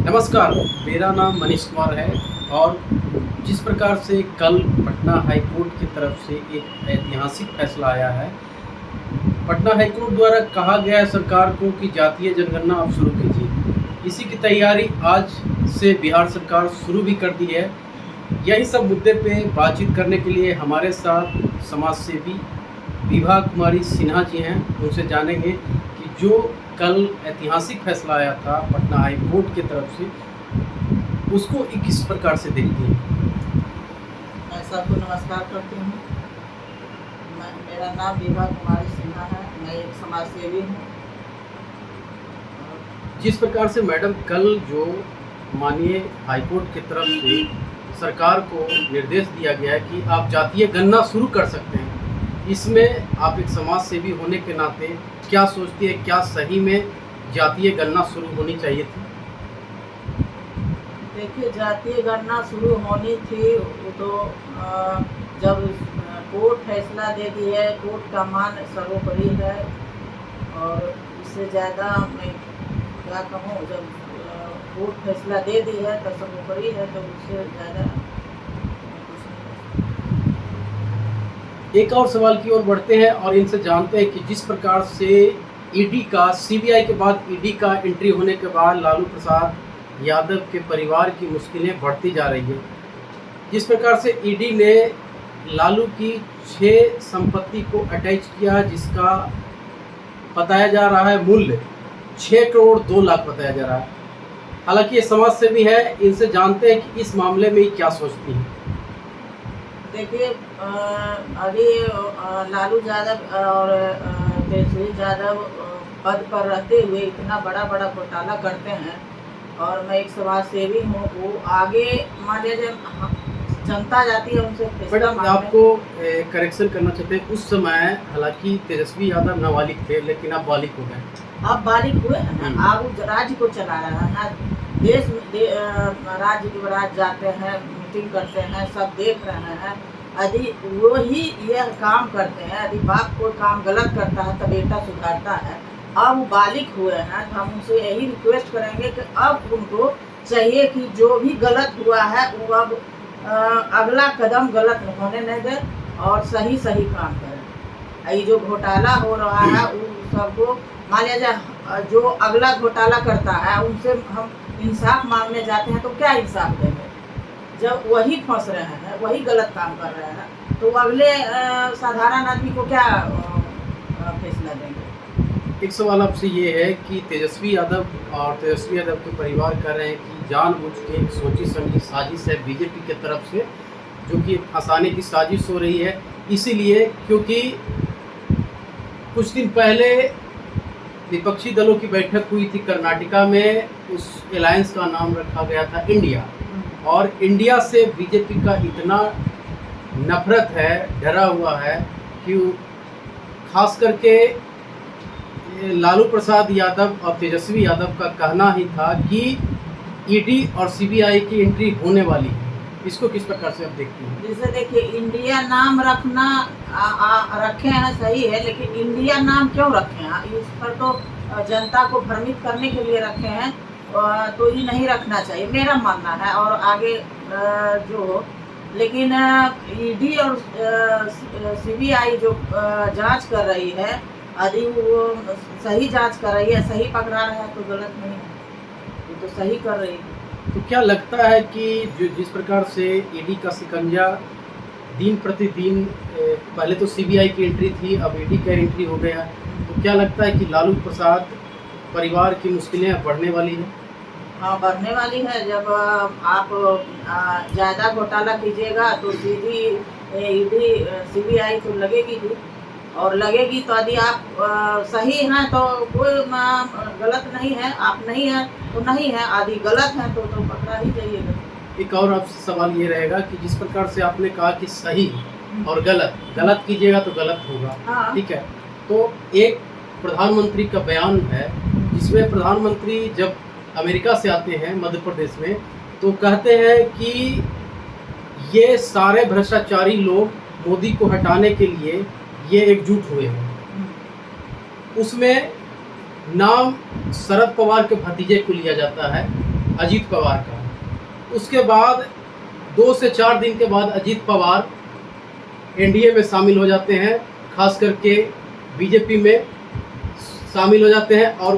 नमस्कार, मेरा नाम मनीष कुमार है। और जिस प्रकार से कल पटना हाई कोर्ट की तरफ से एक ऐतिहासिक फैसला आया है, पटना हाई कोर्ट द्वारा कहा गया है सरकार को कि जातीय जनगणना आप शुरू कीजिए। इसी की तैयारी आज से बिहार सरकार शुरू भी कर दी है। यही सब मुद्दे पे बातचीत करने के लिए हमारे साथ समाज सेवी विभा कुमारी सिन्हा जी हैं। उनसे जानेंगे कि जो कल ऐतिहासिक फैसला आया था पटना हाई कोर्ट की तरफ से, उसको किस प्रकार से देखती हैं। मैं सबको नमस्कार करती हूँ। मेरा नाम विभा कुमारी सिन्हा है। मैं एक समाज सेवी हूँ। जिस प्रकार से मैडम कल जो माननीय हाईकोर्ट की तरफ से सरकार को निर्देश दिया गया है कि आप जातीय गणना शुरू कर सकते हैं, इसमें आप एक समाज सेवी होने के नाते क्या सोचती है, क्या सही में जातीय गणना शुरू होनी चाहिए थी? देखिए, जातीय गणना शुरू होनी थी वो तो जब कोर्ट फैसला दे दी है। कोर्ट का मान सर्वोपरि है और इससे ज़्यादा मैं क्या कहूँ। जब कोर्ट फैसला दे दी है तो सर्वोपरि है, तो उससे ज़्यादा एक और सवाल की ओर बढ़ते हैं और इनसे जानते हैं कि जिस प्रकार से ईडी का, सीबीआई के बाद ईडी का एंट्री होने के बाद लालू प्रसाद यादव के परिवार की मुश्किलें बढ़ती जा रही हैं। जिस प्रकार से ईडी ने लालू की 6 संपत्ति को अटैच किया, जिसका बताया जा रहा है मूल्य 6 करोड़ 2 लाख बताया जा रहा है। हालांकि ये समाज सेवी है, इनसे जानते हैं कि इस मामले में क्या सोचती हैं। देखिए, अभी लालू यादव और तेजस्वी यादव पद पर रहते हुए इतना बड़ा बड़ा घोटाला करते हैं और मैं एक समाज सेवी हूँ। वो आगे मान लीजिए जनता जाती है उनसे फैसला मांगने। आपको करेक्शन करना चाहते हैं, उस समय हालांकि तेजस्वी यादव नाबालिग थे, लेकिन आप बालिग हो गए। अब बालिग हुए हैं, आप राज्य को चला रहे हैं। देश राज्य युवराज जाते हैं, मीटिंग करते हैं, सब देख रहे हैं। यदि वो ही यह काम करते हैं, यदि बाप कोई काम गलत करता है तो बेटा सुधारता है। अब वो बालिग हुए हैं तो हम उनसे यही रिक्वेस्ट करेंगे कि अब उनको चाहिए कि जो भी गलत हुआ है वो अब अगला कदम गलत होने नहीं दे और सही काम करें। ये जो घोटाला हो रहा है उन सबको मान लीजिए, जो अगला घोटाला करता है उनसे हम इंसाफ मांगने जाते हैं तो क्या इंसाफ देंगे जब वही फंस रहे हैं, वही गलत काम कर रहे हैं, तो अगले साधारण आदमी को क्या फैसला देंगे। एक सवाल आपसे ये है कि तेजस्वी यादव के परिवार कह रहे हैं कि जानबूझ के एक सोची समझी साजिश है बीजेपी की तरफ से, जो कि फंसाने की साजिश हो रही है। इसीलिए क्योंकि कुछ दिन पहले विपक्षी दलों की बैठक हुई थी कर्नाटका में, उस अलायंस का नाम रखा गया था इंडिया, और इंडिया से बीजेपी का इतना नफरत है, डरा हुआ है कि खास करके लालू प्रसाद यादव और तेजस्वी यादव का कहना ही था कि ईडी और सीबीआई की एंट्री होने वाली है। इसको किस प्रकार से आप देखते हैं? जैसे देखिए, इंडिया नाम रखना रखे हैं सही है, लेकिन इंडिया नाम क्यों रखे हैं? इस पर तो जनता को भ्रमित करने के लिए रखे हैं, तो ये नहीं रखना चाहिए, मेरा मानना है। और आगे जो लेकिन ईडी और सीबीआई जो जांच कर रही है, यदि वो सही जांच कर रही है, सही पकड़ा रहा है तो गलत नहीं है, वो तो सही कर रही है। तो क्या लगता है कि जिस प्रकार से ईडी का शिकंजा दिन प्रतिदिन, पहले तो सीबीआई की एंट्री थी, अब ईडी का एंट्री हो गया, तो क्या लगता है कि लालू प्रसाद परिवार की मुश्किलें बढ़ने वाली हैं? हाँ, बढ़ने वाली है। जब आप ज़्यादा घोटाला कीजिएगा तो सीधी ईडी सीबीआई तो लगेगी ही, और लगेगी तो यदि आप सही हैं तो कोई गलत नहीं है, आप नहीं हैं तो नहीं है, यदि गलत हैं तो पकड़ा ही जाइएगा। एक और आपसे सवाल ये रहेगा कि जिस प्रकार से आपने कहा कि सही और गलत कीजिएगा तो गलत होगा, हाँ। ठीक है, तो एक प्रधानमंत्री का बयान है जिसमें प्रधानमंत्री जब अमेरिका से आते हैं मध्य प्रदेश में, तो कहते हैं कि ये सारे भ्रष्टाचारी लोग मोदी को हटाने के लिए ये एकजुट हुए हैं। उसमें नाम शरद पवार के भतीजे को लिया जाता है अजीत पवार का। उसके बाद 2 से 4 दिन के बाद अजीत पवार एनडीए में शामिल हो जाते हैं, खास करके बीजेपी में शामिल हो जाते हैं और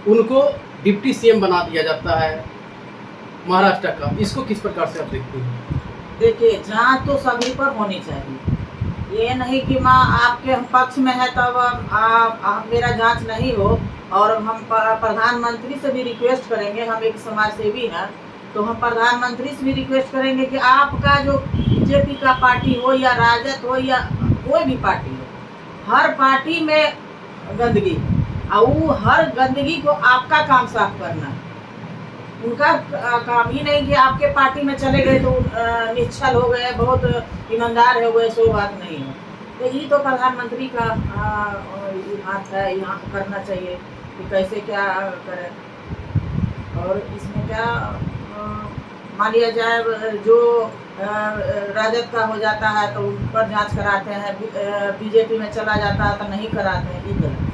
उनको डिप्टी सीएम बना दिया जाता है महाराष्ट्र का। इसको किस प्रकार से आप देखते हैं? देखिए, जांच तो सभी पर होनी चाहिए। ये नहीं कि माँ आपके हम पक्ष में है तब मेरा जांच नहीं हो। और हम प्रधानमंत्री से भी रिक्वेस्ट करेंगे, हम एक समाज सेवी हैं, तो हम प्रधानमंत्री से भी रिक्वेस्ट करेंगे कि आपका जो बीजेपी का पार्टी हो या राजद हो या कोई भी पार्टी हो, हर पार्टी में गंदगी, और वो हर गंदगी को आपका काम साफ करना है। उनका काम ही नहीं कि आपके पार्टी में चले गए तो निश्चल हो गए, बहुत ईमानदार हो गए, सो बात नहीं है। तो ये तो प्रधानमंत्री का हाथ है, यहाँ करना चाहिए कि कैसे क्या करें। और इसमें क्या मान लिया जाए, जो राजद का हो जाता है तो उन पर जांच कराते हैं, बीजेपी में चला जाता है तो नहीं कराते हैं, ये गलत।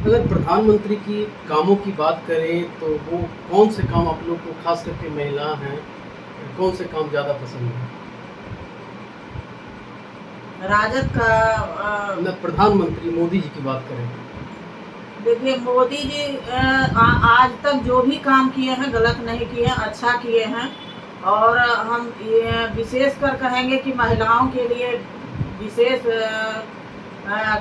अगर प्रधानमंत्री की कामों की बात करें तो वो कौन से काम आप लोग को, खास करके महिला हैं, कौन से काम ज़्यादा पसंद है? राजद का प्रधानमंत्री मोदी जी की बात करें। देखिए, मोदी जी आज तक जो भी काम किए हैं गलत नहीं किए हैं, अच्छा किए हैं। और हम ये विशेष कर कहेंगे कि महिलाओं के लिए विशेष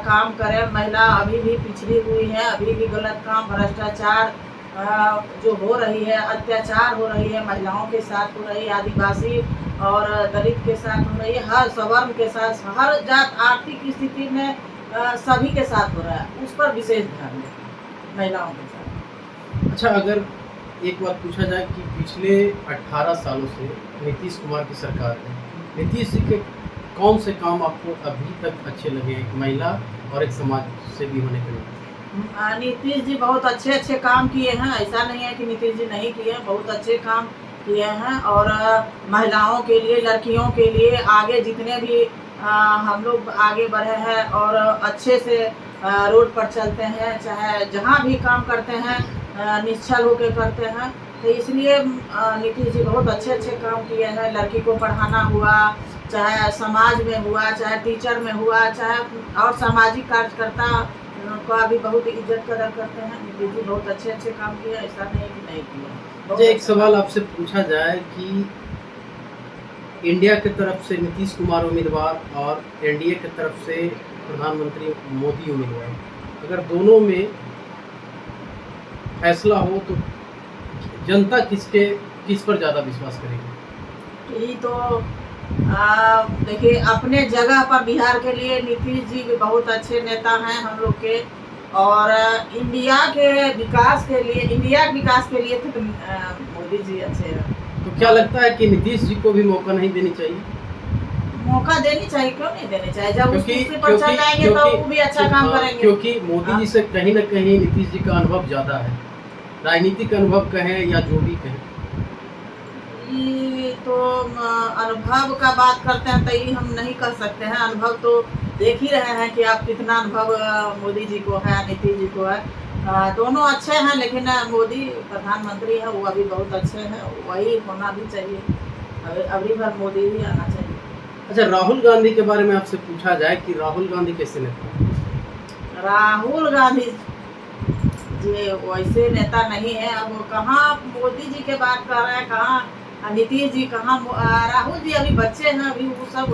काम करें। महिला अभी भी पिछड़ी हुई है, अभी भी गलत काम, भ्रष्टाचार जो हो रही है, अत्याचार हो रही है, महिलाओं के साथ हो रही है, आदिवासी और दलित के साथ हो रही है, हर सवर्ण के साथ, हर जात आर्थिक स्थिति में सभी के साथ हो रहा है, उस पर विशेष ध्यान दें महिलाओं के साथ। अच्छा, अगर एक बात पूछा जाए कि पिछले 18 सालों से नीतीश कुमार की सरकार है, नीतीश जी के कौन से काम आपको अभी तक अच्छे लगे, एक महिला और एक समाज सेवी होने के लिए? नीतीश जी बहुत अच्छे अच्छे काम किए हैं, ऐसा नहीं है कि नीतीश जी नहीं किए, बहुत अच्छे काम किए हैं। और महिलाओं के लिए, लड़कियों के लिए आगे जितने भी हम लोग आगे बढ़े हैं और अच्छे से रोड पर चलते हैं, चाहे जहाँ भी काम करते हैं निश्चल होकर करते हैं। तो इसलिए नीतीश जी बहुत अच्छे अच्छे काम किए हैं। लड़की को पढ़ाना हुआ, चाहे समाज में हुआ, चाहे टीचर में हुआ, चाहे और सामाजिक कार्यकर्ता का भी बहुत इज्जत कदर करते हैं। नीतीश जी बहुत अच्छे अच्छे काम किए, ऐसा नहीं कि नहीं किया। मुझे एक सवाल आपसे पूछा जाए कि इंडिया की तरफ से नीतीश कुमार उम्मीदवार और एनडीए की तरफ से प्रधानमंत्री मोदी उम्मीदवार, अगर दोनों में फैसला हो तो जनता किस पर ज़्यादा विश्वास करेगी? ये तो देखिए, अपने जगह पर बिहार के लिए नीतीश जी बहुत अच्छे नेता हैं हम लोग के। और इंडिया के विकास के लिए तो मोदी जी अच्छे हैं। तो क्या लगता है कि नीतीश जी को भी मौका नहीं देनी चाहिए? मौका देनी चाहिए, क्यों नहीं देनी चाहिए? जब उस कुर्सी पर चल जाएंगे तो वो भी अच्छा काम करेंगे। क्योंकि मोदी जी से कहीं ना कहीं नीतीश जी का अनुभव ज़्यादा है, राजनीतिक अनुभव कहें या जो भी कहें। ये तो अनुभव का बात करते हैं तो ये हम नहीं कर सकते हैं। अनुभव तो देख ही रहे हैं कि आप कितना अनुभव मोदी जी को है, नीतीश जी को है। दोनों अच्छे हैं, लेकिन मोदी प्रधानमंत्री है, वो अभी बहुत अच्छे हैं, वही होना भी चाहिए। अभी भर मोदी ही आना चाहिए। अच्छा, राहुल गांधी के बारे में आपसे पूछा जाए कि राहुल गांधी कैसे नेता? राहुल गांधी जी वैसे नेता नहीं है। अब कहाँ मोदी जी के बात कर रहे हैं, कहाँ नीतीश जी, कहाँ राहुल जी अभी बच्चे हैं, अभी वो सब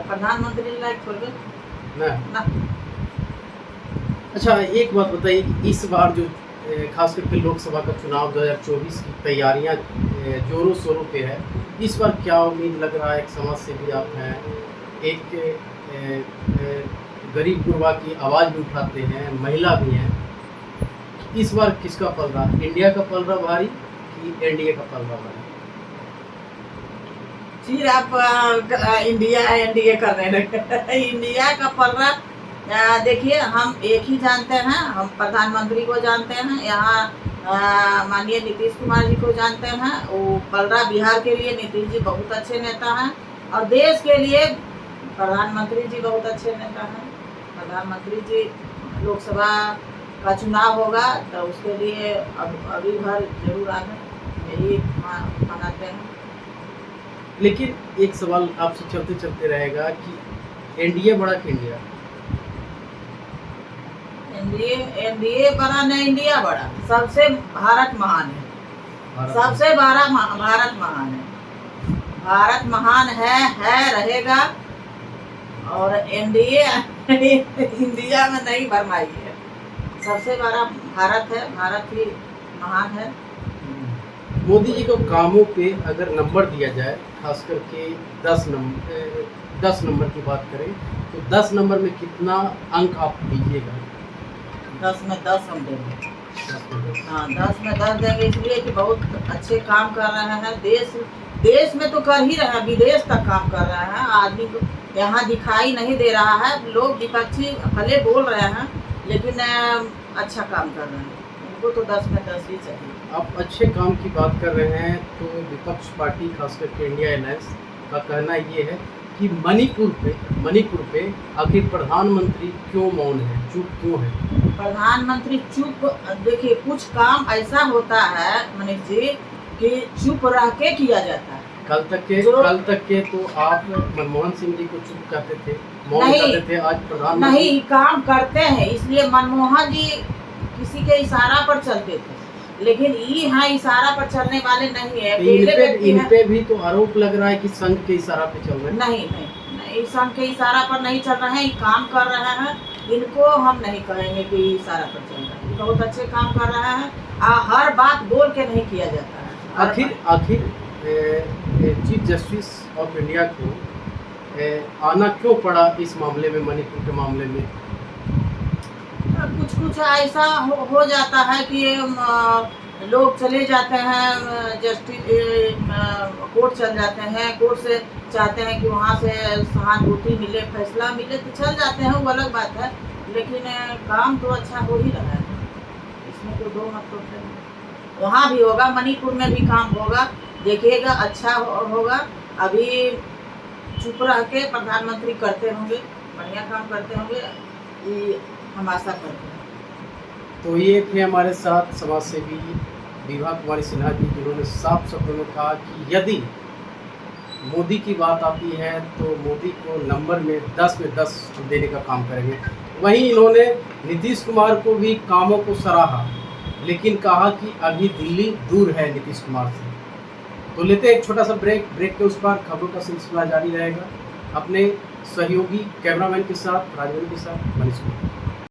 प्रधानमंत्री लायक थोड़े ना। अच्छा, एक बात बताइए कि इस बार जो खास करके लोकसभा का चुनाव 2024 की तैयारियां जोरों शोरों पे है, इस बार क्या उम्मीद लग रहा है? एक समाज सेवी आप हैं, एक गरीब गुरबा की आवाज़ भी उठाते हैं, महिला भी हैं, इस बार किसका पलड़ा, इंडिया का पलड़ा भारी कि एनडीए का पलड़ा भारी? फिर आप इंडिया एनडीए करने लगे। इंडिया का पलड़ा देखिए, हम एक ही जानते हैं, हम प्रधानमंत्री को जानते हैं, यहाँ माननीय नीतीश कुमार जी को जानते हैं। वो पलड़ा बिहार के लिए नीतीश जी बहुत अच्छे नेता हैं, और देश के लिए प्रधानमंत्री जी बहुत अच्छे नेता हैं। प्रधानमंत्री जी लोकसभा का चुनाव होगा तो उसके लिए अभी भर जरूर आवे, यही मनाते हैं। लेकिन एक सवाल आपसे चलते चलते रहेगा कि एनडीए बड़ा कि इंडिया? एनडीए एनडीए बड़ा नहीं, इंडिया बड़ा। सबसे भारत महान है, भारत सबसे बड़ा भारत महान है। भारत महान है रहेगा। और एनडीए इंडिया में नहीं भरमाई है, सबसे बड़ा भारत है, भारत ही महान है। मोदी जी को कामों पे अगर नंबर दिया जाए, खास करके 10 नंबर की बात करें तो 10 नंबर में कितना अंक आप दीजिएगा? 10 में 10 हम देंगे। 10 में 10। हाँ, 10 में 10 देंगे, इसलिए कि बहुत अच्छे काम कर रहे हैं। देश में तो कर ही रहे हैं, विदेश तक काम कर रहे हैं। आदमी को यहाँ दिखाई नहीं दे रहा है। लोग विपक्षी भले बोल रहे हैं, लेकिन अच्छा काम कर रहे हैं। उनको तो 10 में 10 ही चाहिए। आप अच्छे काम की बात कर रहे हैं तो विपक्ष पार्टी खास करके इंडिया अलायंस का कहना ये है कि मणिपुर पे आखिर प्रधानमंत्री क्यों मौन है, चुप क्यों है? प्रधानमंत्री चुप, देखिए कुछ काम ऐसा होता है मनीष जी कि चुप रह के किया जाता है। कल तक के तो आप मनमोहन सिंह जी को चुप कहते थे, मौन नहीं, कहते थे, आज प्रधानमंत्री नहीं काम करते हैं, इसलिए मनमोहन जी किसी के इशारा पर चलते थे, लेकिन ये हाँ इशारा पर चलने वाले नहीं है। इन पे भी तो आरोप लग रहा है कि संघ के इशारा पे चल रहे हैं। नहीं, संघ के इशारा पर नहीं चल रहे हैं, ये काम कर रहे हैं। इनको हम नहीं कहेंगे कि इशारा पर चल रहे हैं, बहुत अच्छे काम कर रहे हैं। हर बात बोल के नहीं किया जाता है। आखिर चीफ जस्टिस ऑफ इंडिया को आना क्यों पड़ा इस मामले में, मणिपुर के मामले में? कुछ ऐसा हो जाता है कि लोग चले जाते हैं, जस्टिस कोर्ट चल जाते हैं, कोर्ट से चाहते हैं कि वहाँ से सहानुभूति मिले, फैसला मिले तो चल जाते हैं, वो अलग बात है। लेकिन काम तो अच्छा हो ही रहा है, इसमें तो दो मत तो है। वहाँ भी होगा, मणिपुर में भी काम होगा, देखिएगा अच्छा होगा। अभी चुप रह के प्रधानमंत्री करते होंगे, बढ़िया काम करते होंगे, ये हम आशा करते हैं। तो ये थे हमारे साथ समाज सेवी विभा कुमारी सिन्हा जी, जिन्होंने साफ शब्दों में कहा कि यदि मोदी की बात आती है तो मोदी को नंबर में 10 में 10 देने का काम करेंगे। वहीं इन्होंने नीतीश कुमार को भी कामों को सराहा, लेकिन कहा कि अभी दिल्ली दूर है नीतीश कुमार से। तो लेते हैं एक छोटा सा ब्रेक के उस पर खबरों का सिलसिला जारी रहेगा अपने सहयोगी कैमरामैन के साथ, राजवन के साथ, मनीष कुमार।